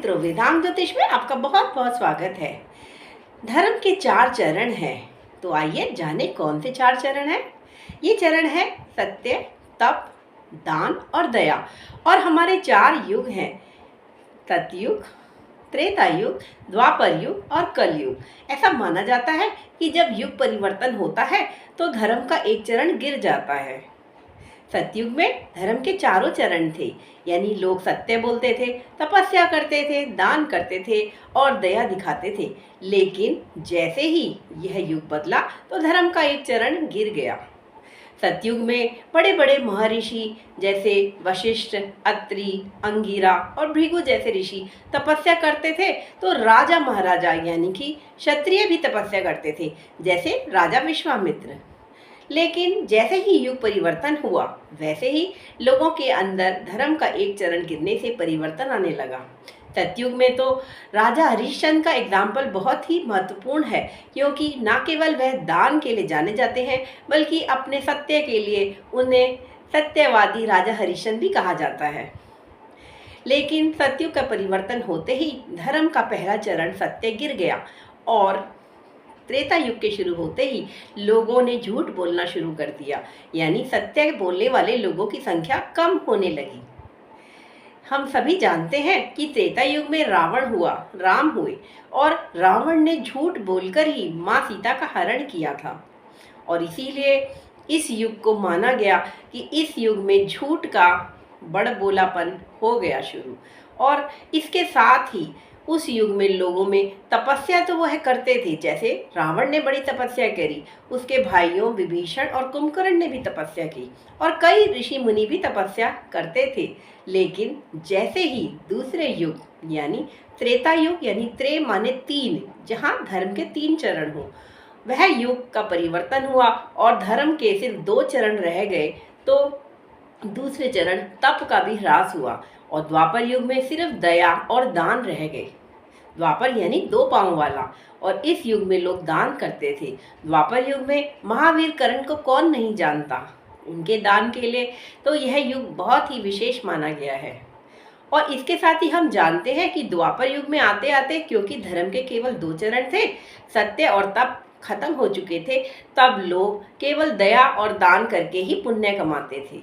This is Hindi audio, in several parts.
मित्रों, वेदांग ज्योतिष में आपका बहुत बहुत स्वागत है। धर्म के 4 चरण हैं, तो आइए जाने कौन से 4 चरण हैं। ये चरण है सत्य, तप, दान और दया। और हमारे 4 युग हैं, सतयुग, त्रेता युग, द्वापर युग और कलयुग। ऐसा माना जाता है कि जब युग परिवर्तन होता है तो धर्म का एक चरण गिर जाता है। सतयुग में धर्म के 4 चरण थे, यानी लोग सत्य बोलते थे, तपस्या करते थे, दान करते थे और दया दिखाते थे। लेकिन जैसे ही यह युग बदला तो धर्म का एक चरण गिर गया। सतयुग में बड़े बड़े महर्षि जैसे वशिष्ठ, अत्रि, अंगिरा और भृगु जैसे ऋषि तपस्या करते थे, तो राजा महाराजा यानी कि क्षत्रिय भी तपस्या करते थे, जैसे राजा विश्वामित्र। लेकिन जैसे ही युग परिवर्तन हुआ, वैसे ही लोगों के अंदर धर्म का एक चरण गिरने से परिवर्तन आने लगा। सतयुग में तो राजा हरिश्चंद्र का एग्जाम्पल बहुत ही महत्वपूर्ण है, क्योंकि न केवल वह दान के लिए जाने जाते हैं, बल्कि अपने सत्य के लिए उन्हें सत्यवादी राजा हरिश्चंद्र भी कहा जाता है। लेकिन सतयुग का परिवर्तन होते ही धर्म का पहला चरण सत्य गिर गया और त्रेता युग के शुरू होते ही लोगों ने झूठ बोलना शुरू कर दिया, यानी सत्य बोलने वाले लोगों की संख्या कम होने लगी। हम सभी जानते हैं कि त्रेता युग में रावण हुआ, राम हुए, और रावण ने झूठ बोलकर ही माँ सीता का हरण किया था। और इसीलिए इस युग को माना गया कि इस युग में झूठ का बड़बोलापन हो गया शुरू। और इसके साथ ही उस युग में लोगों में तपस्या तो वह करते थे, जैसे रावण ने बड़ी तपस्या करी, उसके भाइयों विभीषण और कुंभकर्ण ने भी तपस्या की, और कई ऋषि मुनि भी तपस्या करते थे। लेकिन जैसे ही दूसरे युग यानी त्रेता युग, यानी त्रे माने 3, जहाँ धर्म के 3 चरण हो, वह युग का परिवर्तन हुआ और धर्म के सिर्फ 2 चरण रह गए, तो दूसरे चरण तप का भी ह्रास हुआ और द्वापर युग में सिर्फ दया और दान रह गए। द्वापर यानी 2 पांव वाला, और इस युग में लोग दान करते थे। द्वापर युग में महावीर कर्ण को कौन नहीं जानता, उनके दान के लिए तो यह युग बहुत ही विशेष माना गया है। और इसके साथ ही हम जानते हैं कि द्वापर युग में आते आते, क्योंकि धर्म के केवल 2 चरण थे, सत्य और तप खत्म हो चुके थे, तब लोग केवल दया और दान करके ही पुण्य कमाते थे।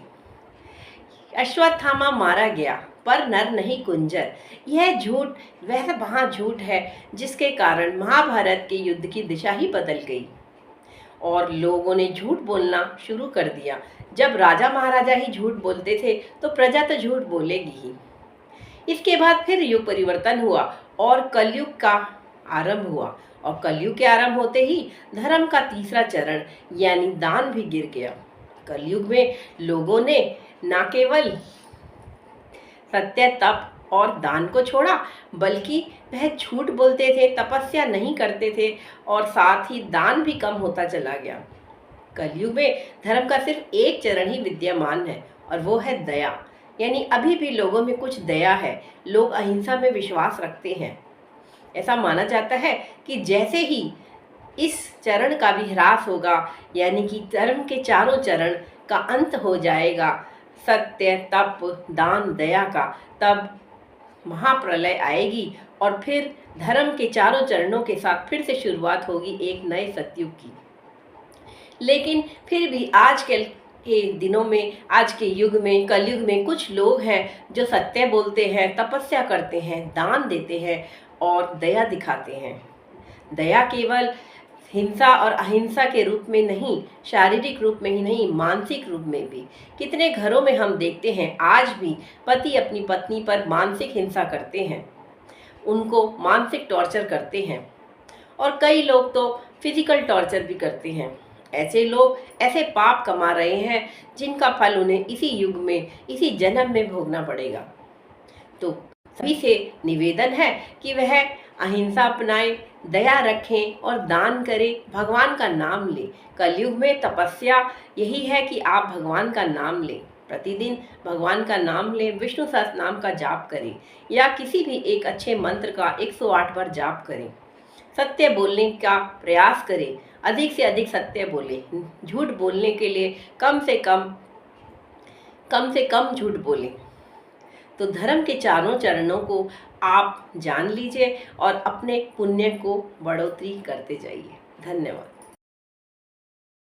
अश्वत्थामा मारा गया पर नर नहीं कुंजर, यह झूठ वह वहाँ झूठ है जिसके कारण महाभारत के युद्ध की दिशा ही बदल गई और लोगों ने झूठ बोलना शुरू कर दिया। जब राजा महाराजा ही झूठ बोलते थे तो प्रजा तो झूठ बोलेगी ही। इसके बाद फिर युग परिवर्तन हुआ और कलयुग का आरंभ हुआ, और कलयुग के आरंभ होते ही धर्म का तीसरा चरण यानी दान भी गिर गया। कलयुग में लोगों ने न केवल सत्य, तप और दान को छोड़ा, बल्कि वह झूठ बोलते थे, तपस्या नहीं करते थे, और साथ ही दान भी कम होता चला गया। कलयुग में धर्म का सिर्फ एक चरण ही विद्यमान है, और वो है दया, यानी अभी भी लोगों में कुछ दया है, लोग अहिंसा में विश्वास रखते हैं। ऐसा माना जाता है कि जैसे ही इस चरण का भी ह्रास होगा, यानी कि धर्म के 4 चरण का अंत हो जाएगा, सत्य, तप, दान, दया का, तब महाप्रलय आएगी और फिर धर्म के 4 चरणों के साथ फिर से शुरुआत होगी एक नए सतयुग की। लेकिन फिर भी आजकल के दिनों में, आज के युग में, कलयुग में कुछ लोग हैं जो सत्य बोलते हैं, तपस्या करते हैं, दान देते हैं और दया दिखाते हैं। दया केवल हिंसा और अहिंसा के रूप में नहीं, शारीरिक रूप में ही नहीं, मानसिक रूप में भी। कितने घरों में हम देखते हैं आज भी पति अपनी पत्नी पर मानसिक हिंसा करते हैं, उनको मानसिक टॉर्चर करते हैं, और कई लोग तो फिजिकल टॉर्चर भी करते हैं। ऐसे लोग ऐसे पाप कमा रहे हैं जिनका फल उन्हें इसी युग में, इसी जन्म में भोगना पड़ेगा। तो सभी से निवेदन है कि वह अहिंसा अपनाएं, दया रखें और दान करें, भगवान का नाम लें। कलयुग में तपस्या यही है कि आप भगवान का नाम लें, प्रतिदिन भगवान का नाम लें, विष्णु सहस्त्र नाम का जाप करें, या किसी भी एक अच्छे मंत्र का 108 बार जाप करें। सत्य बोलने का प्रयास करें, अधिक से अधिक सत्य बोलें। झूठ बोलने के लिए कम से कम झूठ बोलें। तो धर्म के चारों चरणों को आप जान लीजिए और अपने पुण्य को बढ़ोतरी करते जाइए। धन्यवाद।